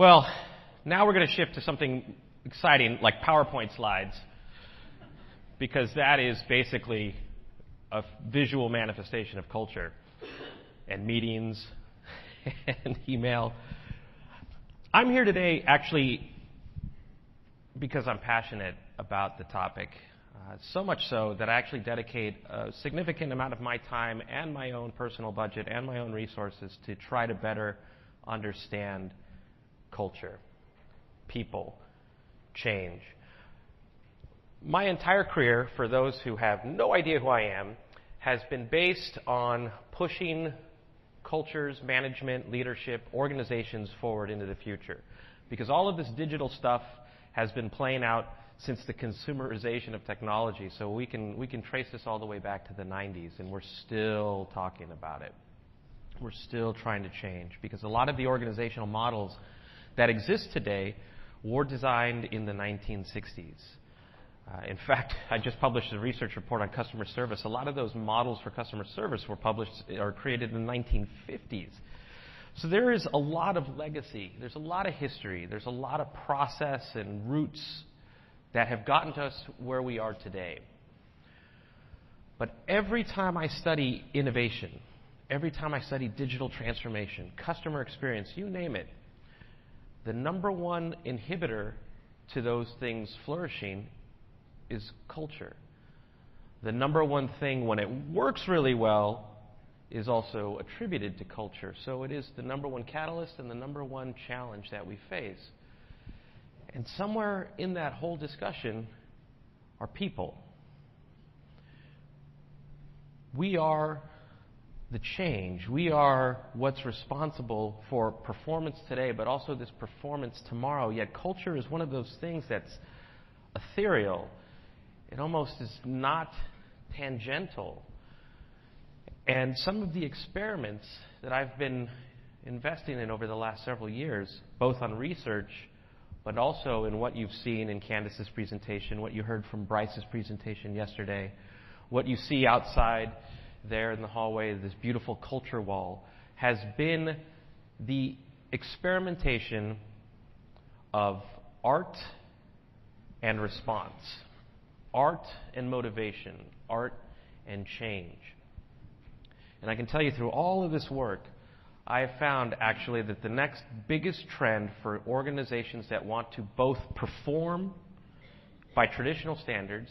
Well, now we're going to shift to something exciting like PowerPoint slides, because that is basically a visual manifestation of culture and meetings and email. I'm here today actually because I'm passionate about the topic, so much so that I actually dedicate a significant amount of my time and my own personal budget and my own resources to try to better understand culture, people, change. My entire career, for those who have no idea who I am, has been based on pushing cultures, management, leadership, organizations forward into the future. Because all of this digital stuff has been playing out since the consumerization of technology. So we can trace this all the way back to the 90s, and we're still talking about it. We're still trying to change, because a lot of the organizational models that exist today were designed in the 1960s. In fact, I just published a research report on customer service. A lot of those models for customer service were published or created in the 1950s. So there is a lot of legacy. There's a lot of history. There's a lot of process and roots that have gotten to us where we are today. But every time I study innovation, every time I study digital transformation, customer experience, you name it, the number one inhibitor to those things flourishing is culture. The number one thing when it works really well is also attributed to culture. So it is the number one catalyst and the number one challenge that we face. And somewhere in that whole discussion are people. We are the change. We are what's responsible for performance today, but also this performance tomorrow. Yet culture is one of those things that's ethereal. It almost is not tangential. And some of the experiments that I've been investing in over the last several years, both on research, but also in what you've seen in Candace's presentation, what you heard from Bryce's presentation yesterday, what you see outside there in the hallway, this beautiful culture wall, has been the experimentation of art and response, art and motivation, art and change. And I can tell you through all of this work, I have found actually that the next biggest trend for organizations that want to both perform by traditional standards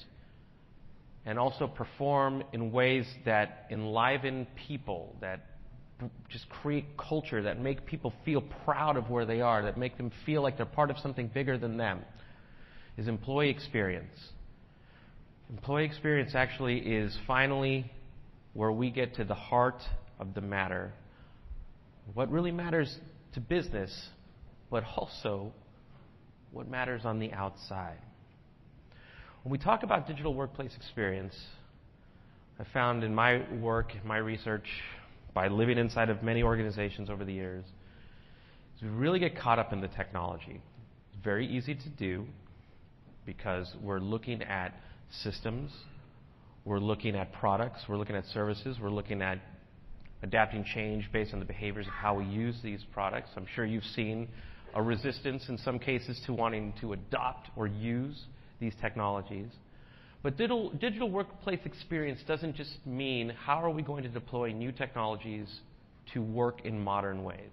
and also perform in ways that enliven people, that just create culture, that make people feel proud of where they are, that make them feel like they're part of something bigger than them, is employee experience. Employee experience actually is finally where we get to the heart of the matter. What really matters to business, but also what matters on the outside. When we talk about digital workplace experience, I found in my work, my research, by living inside of many organizations over the years, is we really get caught up in the technology. It's very easy to do because we're looking at systems, we're looking at products, we're looking at services, we're looking at adapting change based on the behaviors of how we use these products. I'm sure you've seen a resistance in some cases to wanting to adopt or use these technologies. But digital workplace experience doesn't just mean how are we going to deploy new technologies to work in modern ways.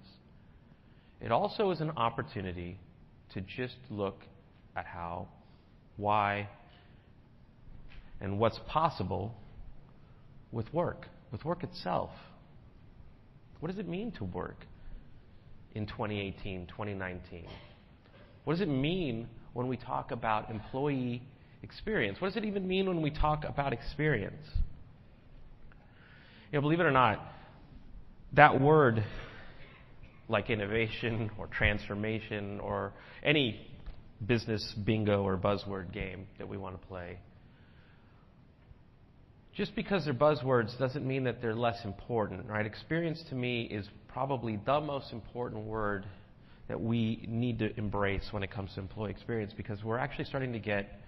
It also is an opportunity to just look at how, why, and what's possible with work itself. What does it mean to work in 2018, 2019? What does it mean when we talk about employee experience? What does it even mean when we talk about experience? You know, believe it or not, that word, like innovation or transformation or any business bingo or buzzword game that we want to play, just because they're buzzwords doesn't mean that they're less important, right? Experience to me is probably the most important word that we need to embrace when it comes to employee experience, because we're actually starting to get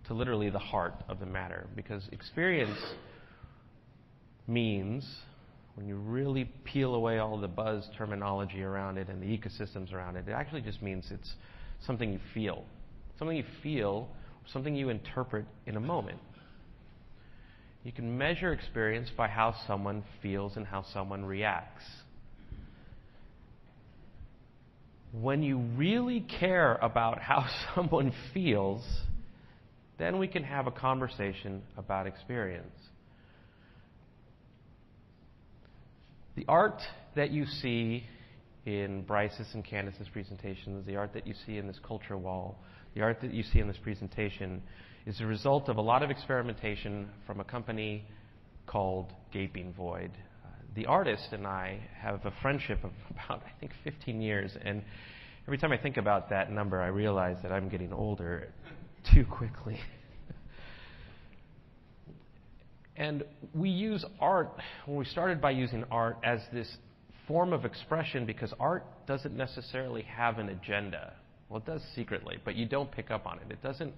to literally the heart of the matter. Because experience means when you really peel away all the buzz terminology around it and the ecosystems around it, it actually just means it's something you feel. Something you feel, something you interpret in a moment. You can measure experience by how someone feels and how someone reacts. When you really care about how someone feels, then we can have a conversation about experience. The art that you see in Bryce's and Candace's presentations, the art that you see in this culture wall, the art that you see in this presentation is a result of a lot of experimentation from a company called Gaping Void. The artist and I have a friendship of about, I think, 15 years, and every time I think about that number, I realize that I'm getting older too quickly. And we use art, when we started by using art as this form of expression, because art doesn't necessarily have an agenda. Well, it does secretly, but you don't pick up on it. It doesn't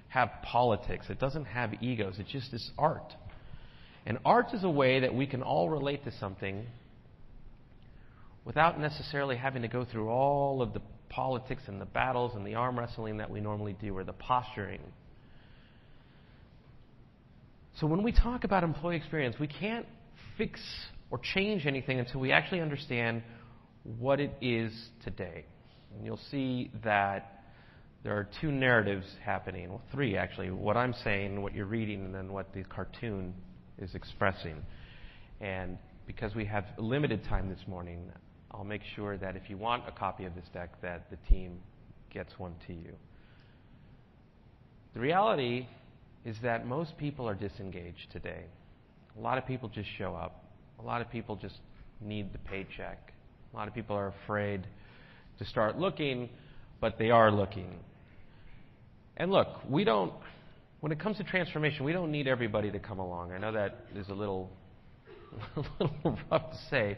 have politics. It doesn't have egos. It's just this art. And art is a way that we can all relate to something without necessarily having to go through all of the politics and the battles and the arm wrestling that we normally do, or the posturing. So when we talk about employee experience, we can't fix or change anything until we actually understand what it is today. And you'll see that there are two narratives happening, well, three actually, what I'm saying, what you're reading, and then what the cartoon is expressing. And because we have limited time this morning, I'll make sure that if you want a copy of this deck, that the team gets one to you. The reality is that most people are disengaged today. A lot of people just show up. A lot of people just need the paycheck. A lot of people are afraid to start looking, but they are looking. And look, when it comes to transformation, we don't need everybody to come along. I know that is a little rough to say,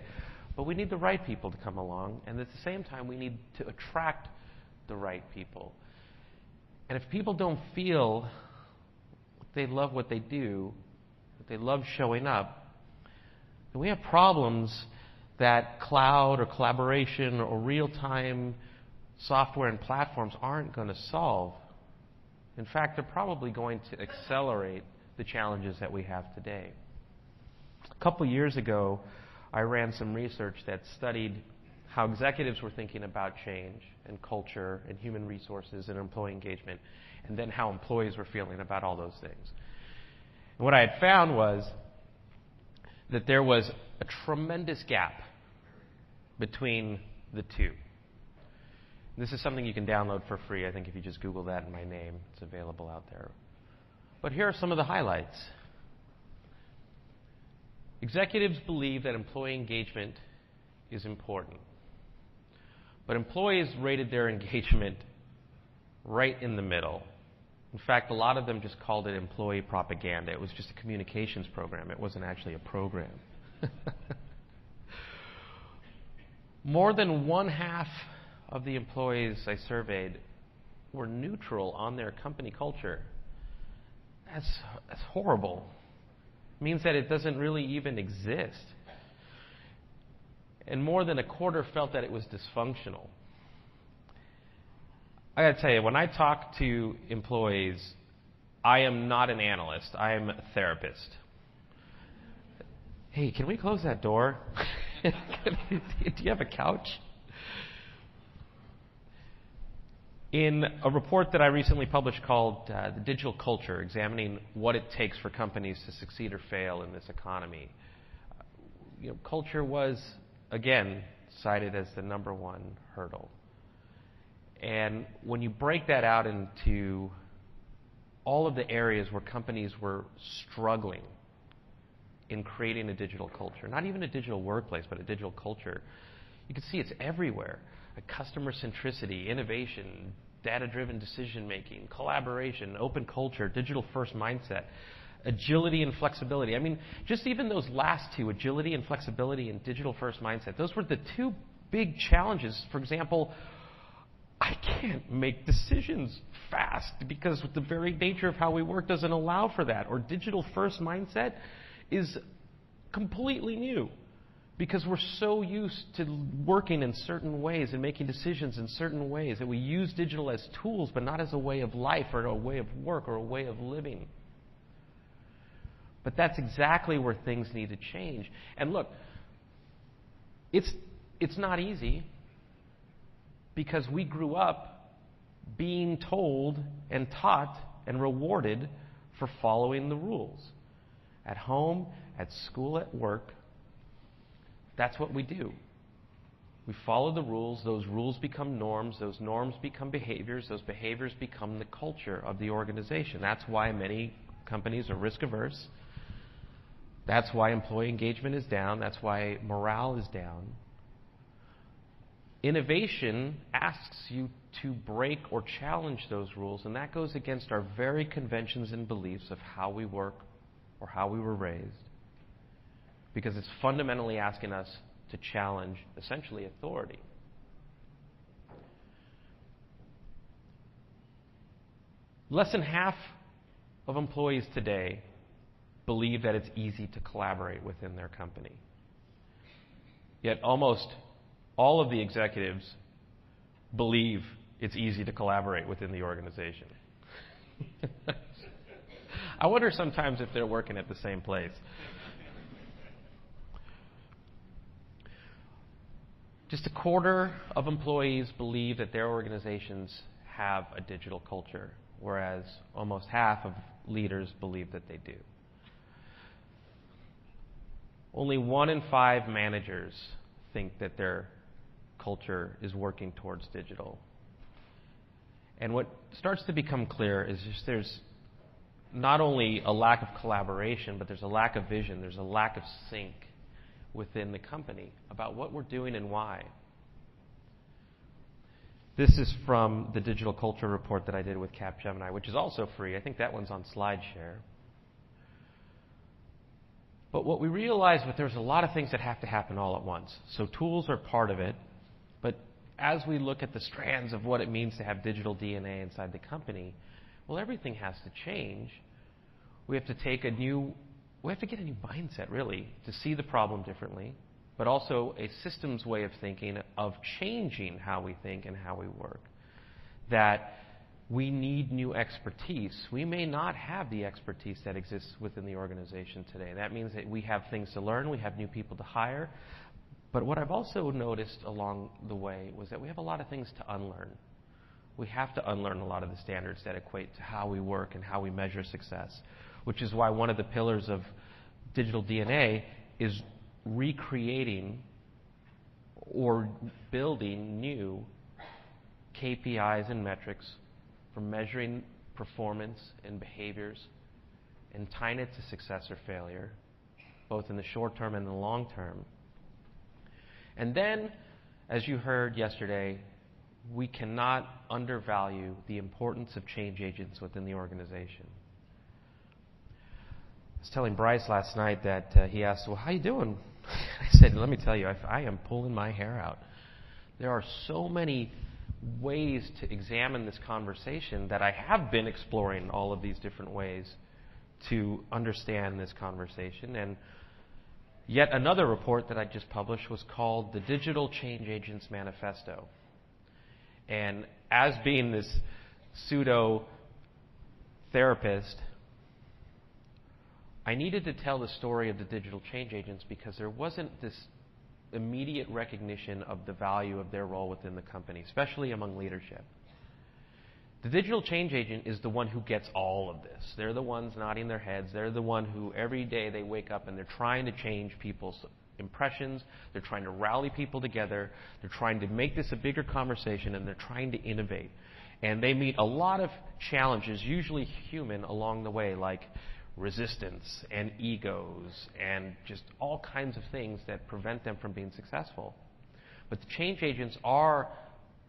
but we need the right people to come along, and at the same time, we need to attract the right people. And if people don't feel they love what they do, that they love showing up, then we have problems that cloud or collaboration or real-time software and platforms aren't going to solve. In fact, they're probably going to accelerate the challenges that we have today. A couple years ago, I ran some research that studied how executives were thinking about change and culture and human resources and employee engagement, and then how employees were feeling about all those things. And what I had found was that there was a tremendous gap between the two. This is something you can download for free. I think if you just Google that in my name, it's available out there. But here are some of the highlights. Executives believe that employee engagement is important. But employees rated their engagement right in the middle. In fact, a lot of them just called it employee propaganda. It was just a communications program. It wasn't actually a program. More than one-half of the employees I surveyed were neutral on their company culture. That's horrible. It means that it doesn't really even exist. And more than a quarter felt that it was dysfunctional. I got to tell you, when I talk to employees, I am not an analyst. I am a therapist. Hey, can we close that door? Do you have a couch? In a report that I recently published called The Digital Culture, examining what it takes for companies to succeed or fail in this economy, culture was, again, cited as the number one hurdle. And when you break that out into all of the areas where companies were struggling in creating a digital culture, not even a digital workplace, but a digital culture, you can see it's everywhere. Customer centricity, innovation, data-driven decision-making, collaboration, open culture, digital-first mindset, agility and flexibility. I mean, just even those last two, agility and flexibility and digital-first mindset, those were the two big challenges. For example, I can't make decisions fast because the very nature of how we work doesn't allow for that. Or digital-first mindset is completely new. Because we're so used to working in certain ways and making decisions in certain ways that we use digital as tools, but not as a way of life or a way of work or a way of living. But that's exactly where things need to change. And look, it's not easy because we grew up being told and taught and rewarded for following the rules. At home, at school, at work, that's what we do. We follow the rules. Those rules become norms. Those norms become behaviors. Those behaviors become the culture of the organization. That's why many companies are risk averse. That's why employee engagement is down. That's why morale is down. Innovation asks you to break or challenge those rules, and that goes against our very conventions and beliefs of how we work or how we were raised, because it's fundamentally asking us to challenge, essentially, authority. Less than half of employees today believe that it's easy to collaborate within their company. Yet almost all of the executives believe it's easy to collaborate within the organization. I wonder sometimes if they're working at the same place. Just a quarter of employees believe that their organizations have a digital culture, whereas almost half of leaders believe that they do. Only 1 in 5 managers think that their culture is working towards digital. And what starts to become clear is just there's not only a lack of collaboration, but there's a lack of vision, there's a lack of sync within the company about what we're doing and why. This is from the digital culture report that I did with Capgemini, which is also free. I think that one's on SlideShare. But what we realized was there's a lot of things that have to happen all at once. So tools are part of it, but as we look at the strands of what it means to have digital DNA inside the company, well, everything has to change. We have to get a new mindset, really, to see the problem differently, but also a systems way of thinking of changing how we think and how we work. That we need new expertise. We may not have the expertise that exists within the organization today. That means that we have things to learn, we have new people to hire. But what I've also noticed along the way was that we have a lot of things to unlearn. We have to unlearn a lot of the standards that equate to how we work and how we measure success, which is why one of the pillars of digital DNA is recreating or building new KPIs and metrics for measuring performance and behaviors and tying it to success or failure, both in the short term and the long term. And then, as you heard yesterday, we cannot undervalue the importance of change agents within the organization. I was telling Bryce last night that he asked, well, how you doing? I said, let me tell you, I am pulling my hair out. There are so many ways to examine this conversation that I have been exploring all of these different ways to understand this conversation. And yet another report that I just published was called the Digital Change Agents Manifesto. And as being this pseudo-therapist, I needed to tell the story of the digital change agents because there wasn't this immediate recognition of the value of their role within the company, especially among leadership. The digital change agent is the one who gets all of this. They're the ones nodding their heads. They're the one who every day they wake up and they're trying to change people's impressions. They're trying to rally people together. They're trying to make this a bigger conversation, and they're trying to innovate. And they meet a lot of challenges, usually human, along the way, like resistance and egos and just all kinds of things that prevent them from being successful. But the change agents are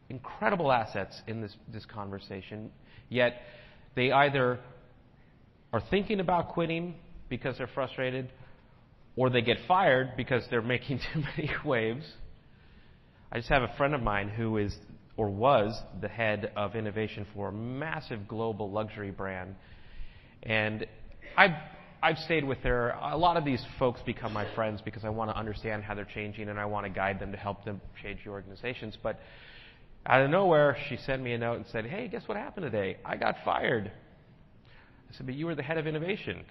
incredible assets in this conversation, yet they either are thinking about quitting because they're frustrated, or they get fired because they're making too many waves. I just have a friend of mine who is, or was, the head of innovation for a massive global luxury brand. And I I've stayed with her. A lot of these folks become my friends because I want to understand how they're changing and I want to guide them to help them change the organizations. But out of nowhere, she sent me a note and said, hey, guess what happened today? I got fired. I said, but you were the head of innovation.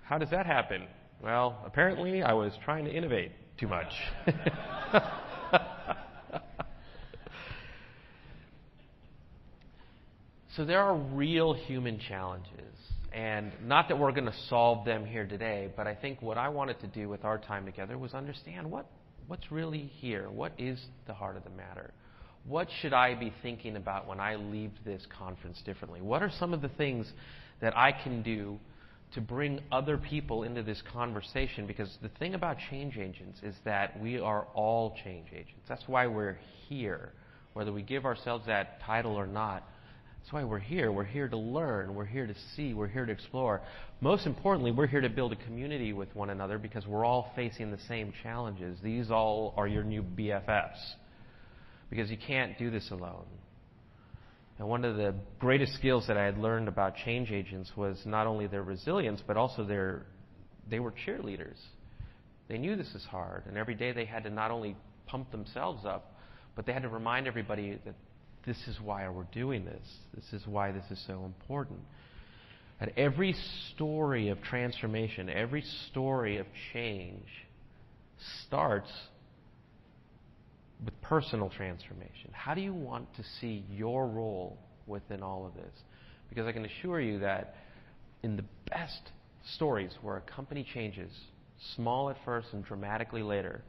How does that happen? Well, apparently I was trying to innovate too much. So there are real human challenges. And not that we're going to solve them here today, but I think what I wanted to do with our time together was understand what's really here. What is the heart of the matter? What should I be thinking about when I leave this conference differently? What are some of the things that I can do to bring other people into this conversation? Because the thing about change agents is that we are all change agents. That's why we're here, whether we give ourselves that title or not. That's why we're here. We're here to learn. We're here to see. We're here to explore. Most importantly, we're here to build a community with one another because we're all facing the same challenges. These all are your new BFFs because you can't do this alone. And one of the greatest skills that I had learned about change agents was not only their resilience, but also they were cheerleaders. They knew this is hard, and every day they had to not only pump themselves up, but they had to remind everybody that this is why we're doing this. This is why this is so important. And every story of transformation, every story of change starts with personal transformation. How do you want to see your role within all of this? Because I can assure you that in the best stories where a company changes, small at first and dramatically later,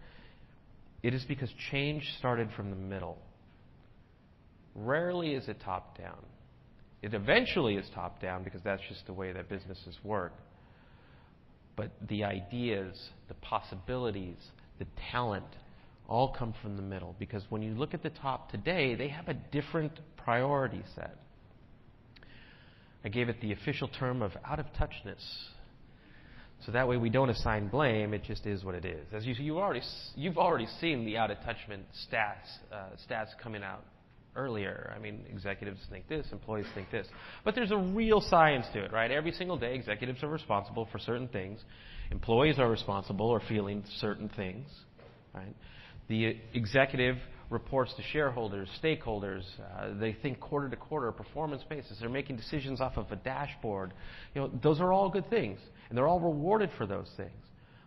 it is because change started from the middle. Rarely is it top down. It eventually is top down because that's just the way that businesses work. But the ideas, the possibilities, the talent all come from the middle. Because when you look at the top today, they have a different priority set. I gave it the official term of out of touchness. So that way we don't assign blame, it just is what it is. As you've already seen the out of touchment stats coming out earlier. I mean, executives think this, employees think this. But there's a real science to it, right? Every single day, executives are responsible for certain things. Employees are responsible or feeling certain things, right? The executive reports to shareholders, stakeholders. They think quarter to quarter, performance basis. They're making decisions off of a dashboard. Those are all good things, and they're all rewarded for those things.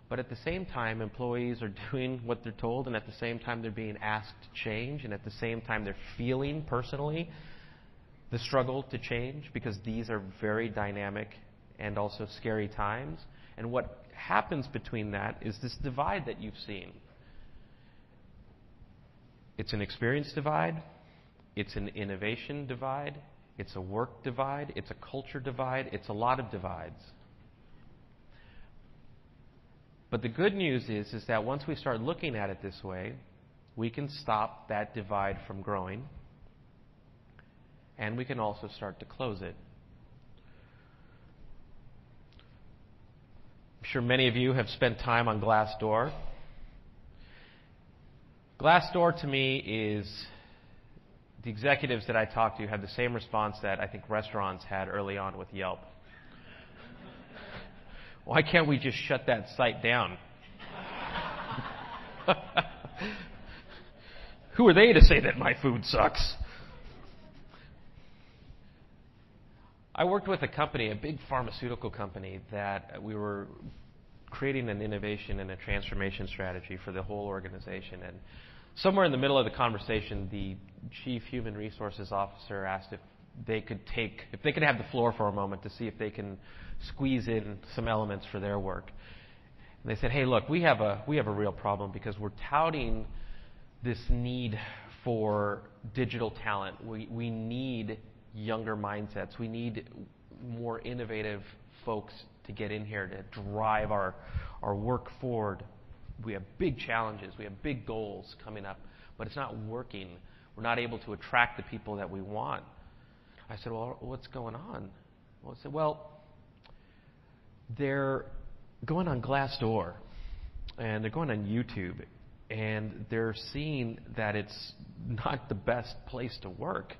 But at the same time, employees are doing what they're told, and at the same time, they're being asked to change, and at the same time, they're feeling personally the struggle to change because these are very dynamic and also scary times. And what happens between that is this divide that you've seen. It's an experience divide. It's an innovation divide. It's a work divide. It's a culture divide. It's a lot of divides. But the good news is that once we start looking at it this way, we can stop that divide from growing, and we can also start to close it. I'm sure many of you have spent time on Glassdoor. Glassdoor to me is the executives that I talk to have the same response that I think restaurants had early on with Yelp. Why can't we just shut that site down? Who are they to say that my food sucks? I worked with a company, a big pharmaceutical company, that we were creating an innovation and a transformation strategy for the whole organization. And somewhere in the middle of the conversation, the chief human resources officer asked if they could have the floor for a moment to see if they can squeeze in some elements for their work. And they said, hey, look, we have a real problem because we're touting this need for digital talent. We need younger mindsets. We need more innovative folks to get in here to drive our work forward. We have big challenges. We have big goals coming up, but it's not working. We're not able to attract the people that we want. I said, well, what's going on? Well, I said, well, they're going on Glassdoor, and they're going on YouTube, and they're seeing that it's not the best place to work.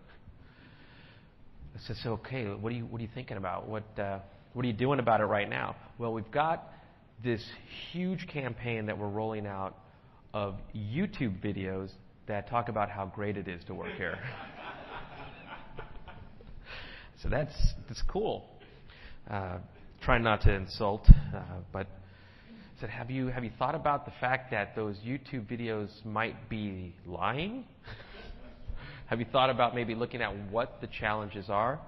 I said, so okay, what are you thinking about? What What are you doing about it right now? Well, we've got this huge campaign that we're rolling out of YouTube videos that talk about how great it is to work here. So that's cool. Trying not to insult, but I said, have you thought about the fact that those YouTube videos might be lying? Have you thought about maybe looking at what the challenges are?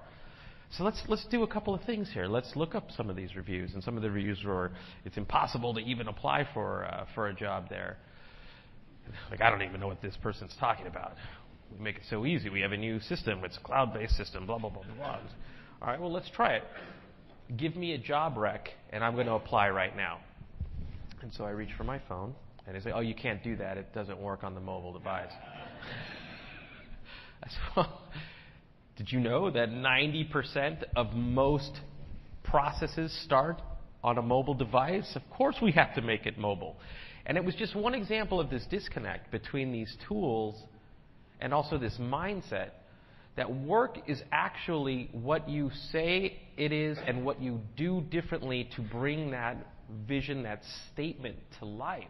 So let's do a couple of things here. Let's look up some of these reviews, and some of the reviews were, it's impossible to even apply for a job there. Like, I don't even know what this person's talking about. We make it so easy. We have a new system. It's a cloud-based system, blah, blah, blah, blah. All right, well, let's try it. Give me a job rec, and I'm going to apply right now. And so I reach for my phone, and they say, oh, you can't do that. It doesn't work on the mobile device. I said, well, did you know that 90% of most processes start on a mobile device? Of course we have to make it mobile. And it was just one example of this disconnect between these tools and also this mindset that work is actually what you say it is and what you do differently to bring that vision, that statement to life.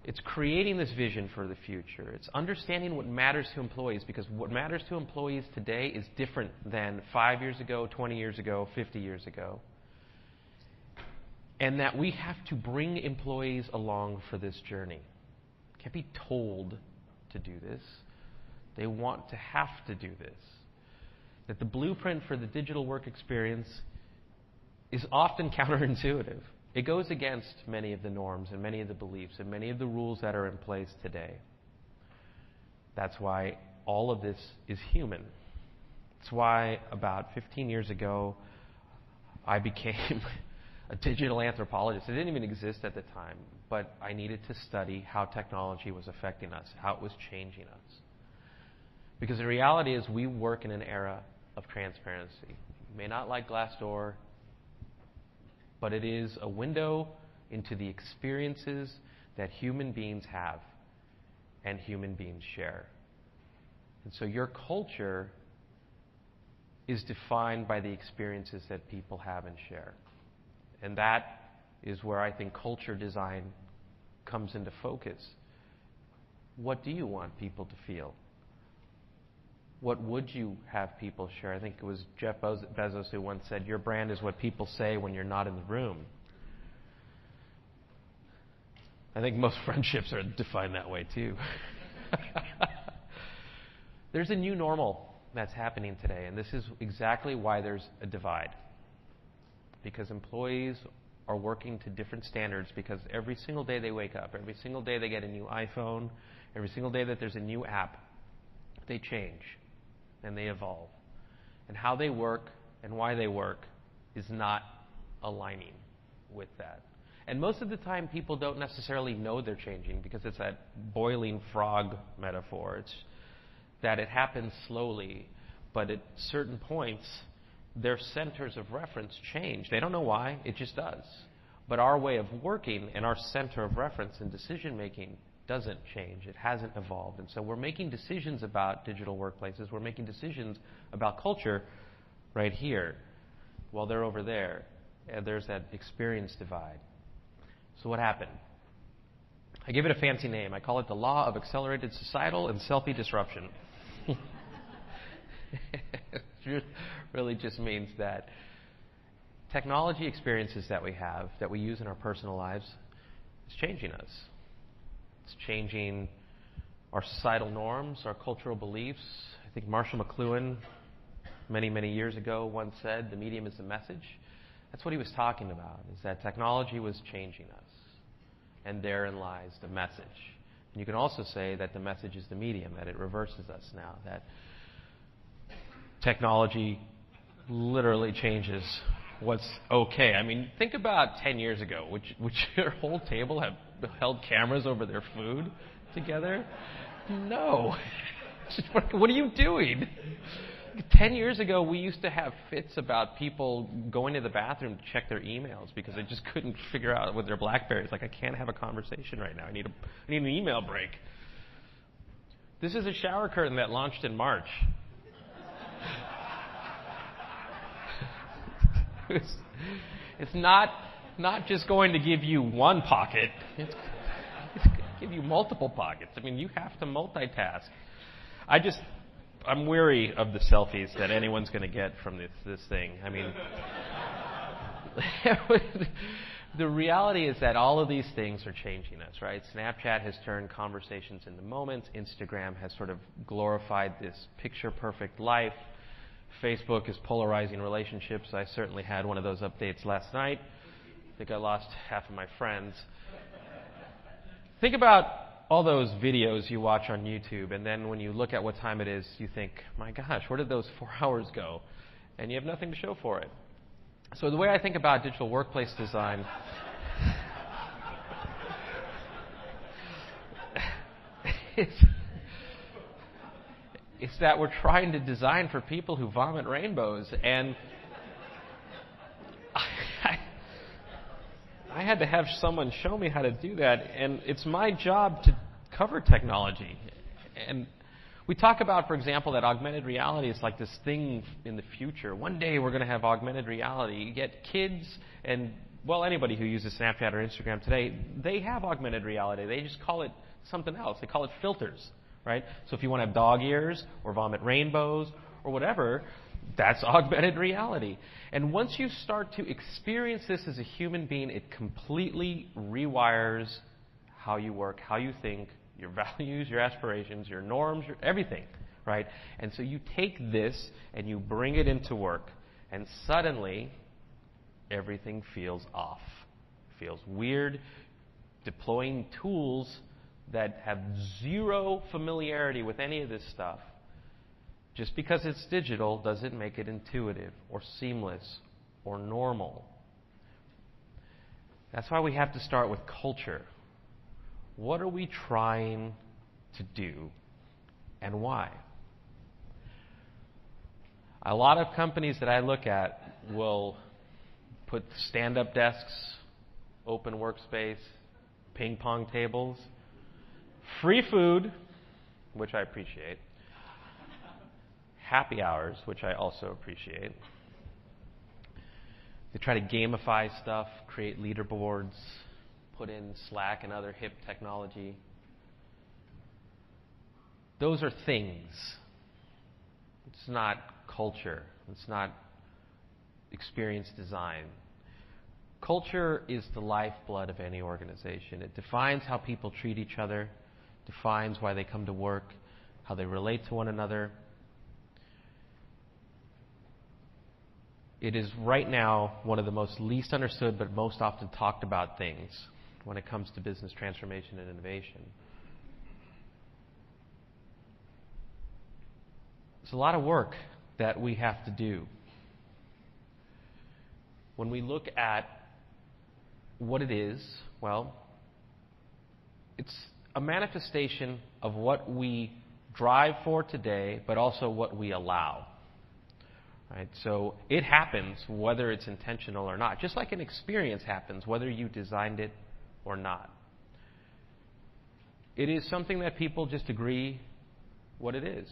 It's creating this vision for the future. It's understanding what matters to employees, because what matters to employees today is different than 5 years ago, 20 years ago, 50 years ago. And that we have to bring employees along for this journey. Can't be told to do this. They want to have to do this. That the blueprint for the digital work experience is often counterintuitive. It goes against many of the norms and many of the beliefs and many of the rules that are in place today. That's why all of this is human. It's why about 15 years ago I became a digital anthropologist. It didn't even exist at the time, but I needed to study how technology was affecting us, how it was changing us. Because the reality is we work in an era of transparency. You may not like Glassdoor, but it is a window into the experiences that human beings have and human beings share. And so your culture is defined by the experiences that people have and share. And that is where I think culture design comes into focus. What do you want people to feel? What would you have people share? I think it was Jeff Bezos who once said, your brand is what people say when you're not in the room. I think most friendships are defined that way too. There's a new normal that's happening today, and this is exactly why there's a divide. Because employees are working to different standards, because every single day they wake up, every single day they get a new iPhone, every single day that there's a new app, they change. And they evolve. And how they work and why they work is not aligning with that. And most of the time, people don't necessarily know they're changing, because it's that boiling frog metaphor. It's that it happens slowly, but at certain points, their centers of reference change. They don't know why, it just does. But our way of working and our center of reference and decision making doesn't change. It hasn't evolved. And so we're making decisions about digital workplaces. We're making decisions about culture right here, while they're over there. And there's that experience divide. So what happened? I give it a fancy name. I call it the law of accelerated societal and selfie disruption. It really just means that technology experiences that we have, that we use in our personal lives, is changing us. It's changing our societal norms, our cultural beliefs. I think Marshall McLuhan, many, many years ago, once said, the medium is the message. That's what he was talking about, is that technology was changing us. And therein lies the message. And you can also say that the message is the medium, that it reverses us now, that technology literally changes what's okay. I mean, think about 10 years ago. Would your whole table have held cameras over their food together? No. What are you doing? 10 years ago, we used to have fits about people going to the bathroom to check their emails because they just couldn't figure out with their BlackBerries. Like, I can't have a conversation right now. I need an email break. This is a shower curtain that launched in March. It's not just going to give you one pocket. It's going to give you multiple pockets. I mean, you have to multitask. I'm weary of the selfies that anyone's going to get from this thing. I mean, the reality is that all of these things are changing us, right? Snapchat has turned conversations into moments. Instagram has sort of glorified this picture-perfect life. Facebook is polarizing relationships. I certainly had one of those updates last night. I think I lost half of my friends. Think about all those videos you watch on YouTube, and then when you look at what time it is, you think, my gosh, where did those 4 hours go? And you have nothing to show for it. So the way I think about digital workplace design is that we're trying to design for people who vomit rainbows. And I had to have someone show me how to do that, and it's my job to cover technology. And we talk about, for example, that augmented reality is like this thing in the future. One day we're going to have augmented reality. Yet kids and, well, anybody who uses Snapchat or Instagram today, they have augmented reality. They just call it something else. They call it filters, right? So if you want to have dog ears or vomit rainbows or whatever, that's augmented reality. And once you start to experience this as a human being, it completely rewires how you work, how you think, your values, your aspirations, your norms, everything, right? And so you take this and you bring it into work, and suddenly everything feels off, feels weird. Deploying tools that have zero familiarity with any of this stuff, just because it's digital doesn't make it intuitive or seamless or normal. That's why we have to start with culture. What are we trying to do, and why? A lot of companies that I look at will put stand-up desks, open workspace, ping pong tables, free food, which I appreciate, happy hours, which I also appreciate. They try to gamify stuff, create leaderboards, put in Slack and other hip technology. Those are things. It's not culture. It's not experience design. Culture is the lifeblood of any organization. It defines how people treat each other, defines why they come to work, how they relate to one another. It is right now one of the most least understood but most often talked about things when it comes to business transformation and innovation. It's a lot of work that we have to do. When we look at what it is, well, it's a manifestation of what we drive for today, but also what we allow. Right? So it happens whether it's intentional or not, just like an experience happens whether you designed it or not. It is something that people just agree what it is,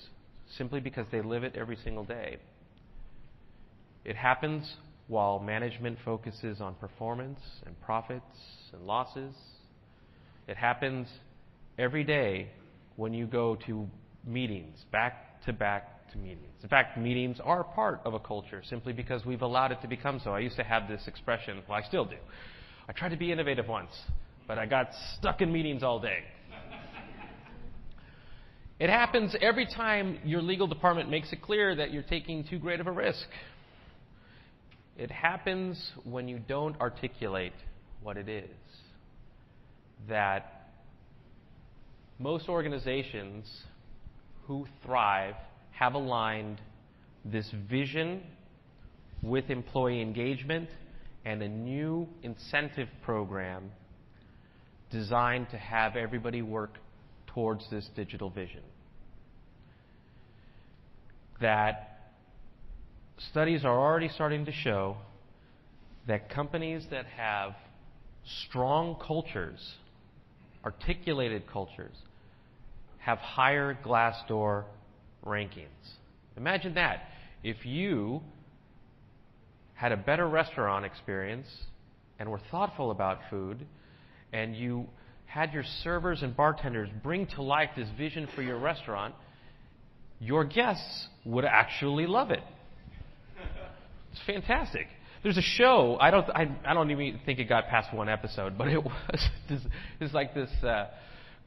simply because they live it every single day. It happens while management focuses on performance and profits and losses. It happens every day when you go to meetings, back-to-back to meetings. In fact, meetings are part of a culture simply because we've allowed it to become so. I used to have this expression, well, I still do. I tried to be innovative once, but I got stuck in meetings all day. It happens every time your legal department makes it clear that you're taking too great of a risk. It happens when you don't articulate what it is. That most organizations who thrive have aligned this vision with employee engagement and a new incentive program designed to have everybody work towards this digital vision. That studies are already starting to show that companies that have strong cultures, articulated cultures, have higher Glassdoor rankings. Imagine that. If you had a better restaurant experience and were thoughtful about food, and you had your servers and bartenders bring to life this vision for your restaurant, your guests would actually love it. It's fantastic. There's a show, I don't even think it got past one episode, but it was this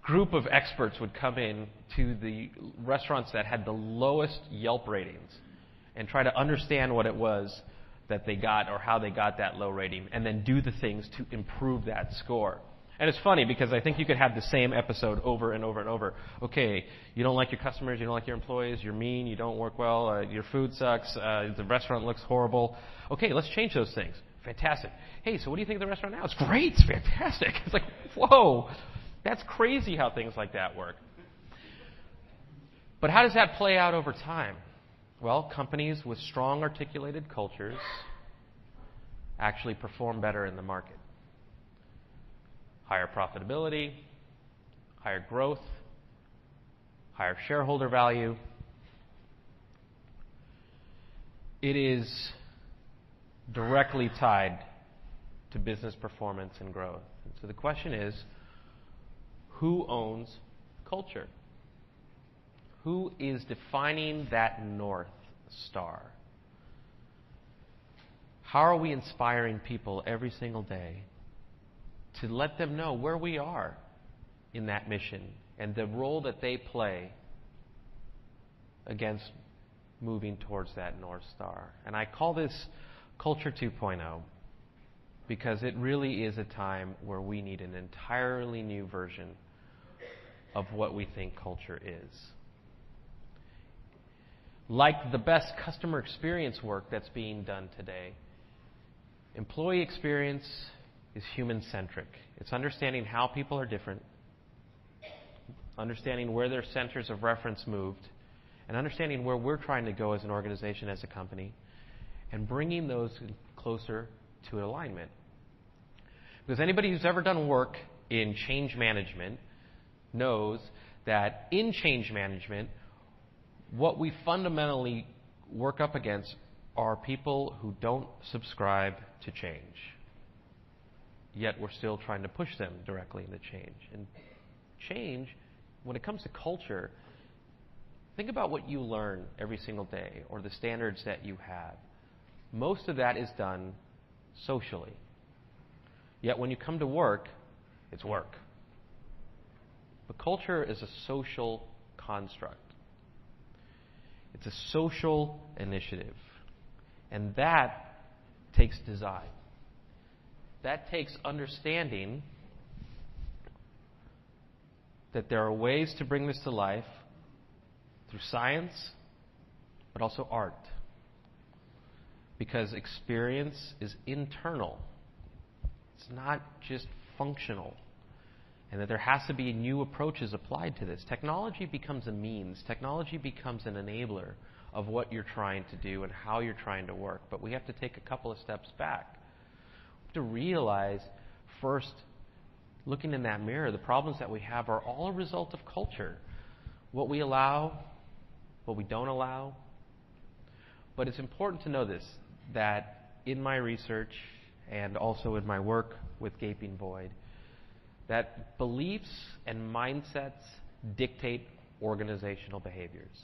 group of experts would come in to the restaurants that had the lowest Yelp ratings and try to understand what it was that they got or how they got that low rating, and then do the things to improve that score. And it's funny because I think you could have the same episode over and over and over. Okay, you don't like your customers, you don't like your employees, you're mean, you don't work well, your food sucks, the restaurant looks horrible. Okay, let's change those things. Fantastic. Hey, so what do you think of the restaurant now? It's great. It's fantastic. It's like, whoa, that's crazy how things like that work. But how does that play out over time? Well, companies with strong articulated cultures actually perform better in the market. Higher profitability, higher growth, higher shareholder value. It is directly tied to business performance and growth. And so the question is, who owns culture? Who is defining that North Star? How are we inspiring people every single day to let them know where we are in that mission and the role that they play against moving towards that North Star? And I call this Culture 2.0 because it really is a time where we need an entirely new version of what we think culture is. Like the best customer experience work that's being done today, employee experience is human-centric. It's understanding how people are different, understanding where their centers of reference moved, and understanding where we're trying to go as an organization, as a company, and bringing those closer to alignment. Because anybody who's ever done work in change management knows that in change management, what we fundamentally work up against are people who don't subscribe to change. Yet we're still trying to push them directly into change. And change, when it comes to culture, think about what you learn every single day or the standards that you have. Most of that is done socially. Yet when you come to work, it's work. But culture is a social construct. It's a social initiative. And that takes design. That takes understanding that there are ways to bring this to life through science, but also art. Because experience is internal. It's not just functional. And that there has to be new approaches applied to this. Technology becomes a means. Technology becomes an enabler of what you're trying to do and how you're trying to work. But we have to take a couple of steps back. We have to realize, first, looking in that mirror, the problems that we have are all a result of culture. What we allow, what we don't allow. But it's important to know this, that in my research and also in my work with Gaping Void, that beliefs and mindsets dictate organizational behaviors.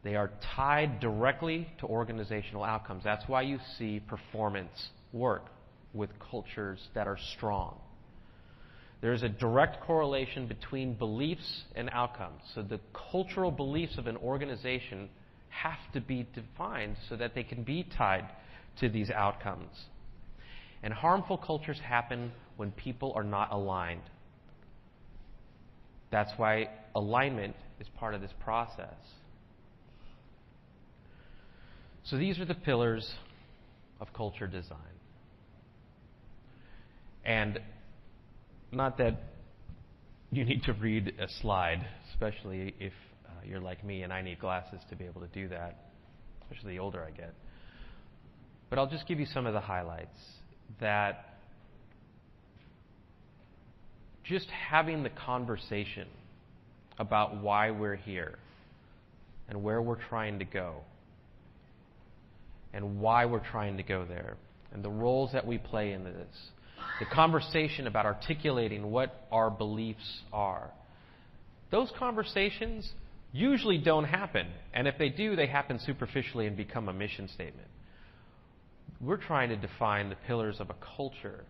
They are tied directly to organizational outcomes. That's why you see performance work with cultures that are strong. There's a direct correlation between beliefs and outcomes. So the cultural beliefs of an organization have to be defined so that they can be tied to these outcomes. And harmful cultures happen when people are not aligned. That's why alignment is part of this process. So these are the pillars of culture design. And not that you need to read a slide, especially if you're like me and I need glasses to be able to do that, especially the older I get. But I'll just give you some of the highlights. That just having the conversation about why we're here and where we're trying to go, and why we're trying to go there, and the roles that we play in this. The conversation about articulating what our beliefs are. Those conversations usually don't happen, and if they do, they happen superficially and become a mission statement. We're trying to define the pillars of a culture,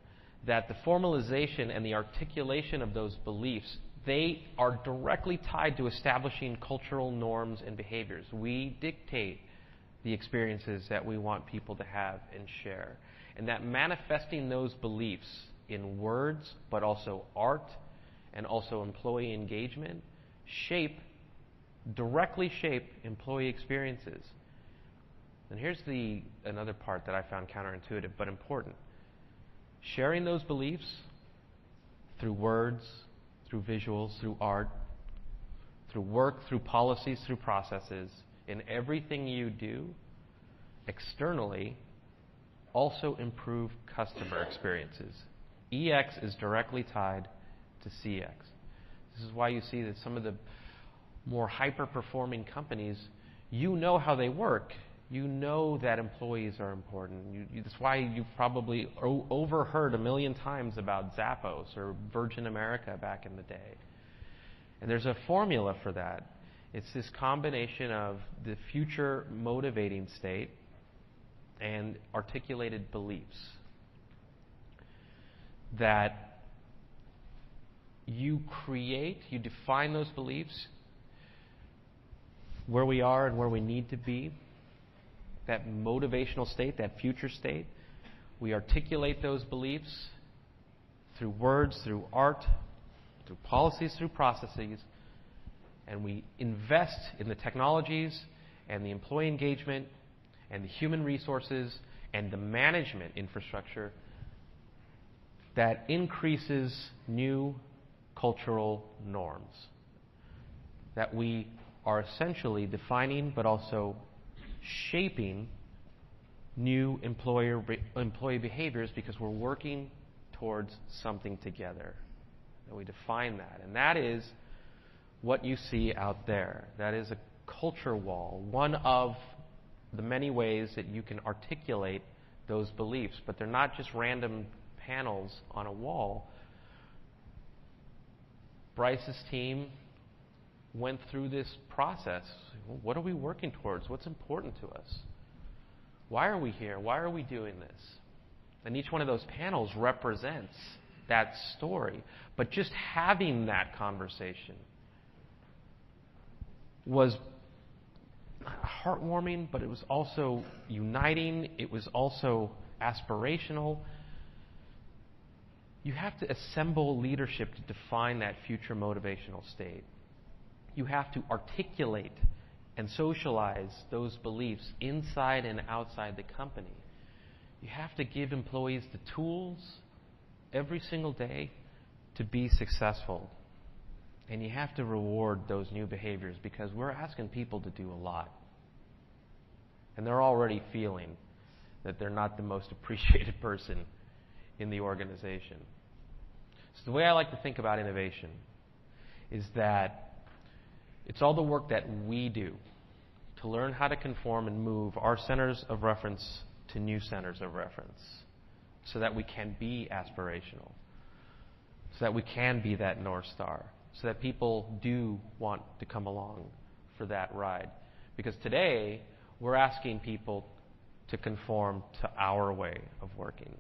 that the formalization and the articulation of those beliefs, they are directly tied to establishing cultural norms and behaviors. We dictate the experiences that we want people to have and share. And that manifesting those beliefs in words, but also art, and also employee engagement, directly shape employee experiences. And here's another part that I found counterintuitive but important. Sharing those beliefs through words, through visuals, through art, through work, through policies, through processes, in everything you do externally, also improve customer experiences. EX is directly tied to CX. This is why you see that some of the more hyper-performing companies, you know how they work. You know that employees are important. That's why you've probably overheard a million times about Zappos or Virgin America back in the day. And there's a formula for that. It's this combination of the future motivating state and articulated beliefs that you define those beliefs, where we are and where we need to be, that motivational state, that future state. We articulate those beliefs through words, through art, through policies, through processes, and we invest in the technologies and the employee engagement and the human resources and the management infrastructure that increases new cultural norms that we are essentially defining but also shaping new employee behaviors because we're working towards something together. And we define that. And that is what you see out there. That is a culture wall, one of the many ways that you can articulate those beliefs. But they're not just random panels on a wall. Bryce's team went through this process. What are we working towards? What's important to us? Why are we here? Why are we doing this? And each one of those panels represents that story. But just having that conversation was heartwarming, but it was also uniting. It was also aspirational. You have to assemble leadership to define that future motivational state. You have to articulate and socialize those beliefs inside and outside the company. You have to give employees the tools every single day to be successful. And you have to reward those new behaviors because we're asking people to do a lot. And they're already feeling that they're not the most appreciated person in the organization. So the way I like to think about innovation is that it's all the work that we do to learn how to conform and move our centers of reference to new centers of reference so that we can be aspirational, so that we can be that North Star, so that people do want to come along for that ride. Because today, we're asking people to conform to our way of working.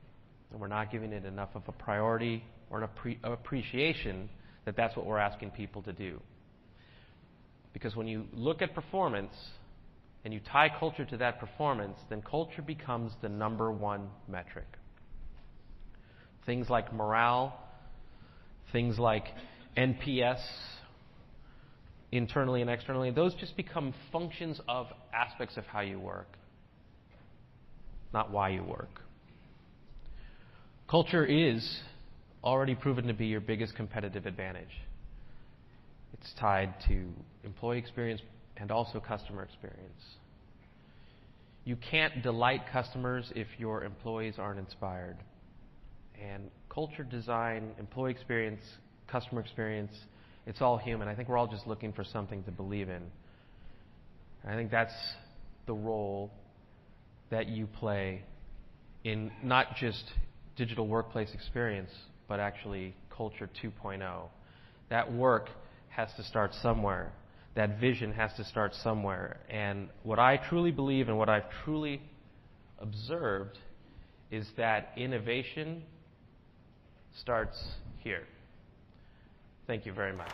And we're not giving it enough of a priority or an appreciation that that's what we're asking people to do. Because when you look at performance and you tie culture to that performance, then culture becomes the number one metric. Things like morale, things like NPS, internally and externally, those just become functions of aspects of how you work, not why you work. Culture is already proven to be your biggest competitive advantage. It's tied to employee experience and also customer experience. You can't delight customers if your employees aren't inspired. And culture design, employee experience, customer experience, it's all human. I think we're all just looking for something to believe in. And I think that's the role that you play in not just digital workplace experience, but actually culture 2.0. That work has to start somewhere. That vision has to start somewhere. And what I truly believe and what I've truly observed is that innovation starts here. Thank you very much.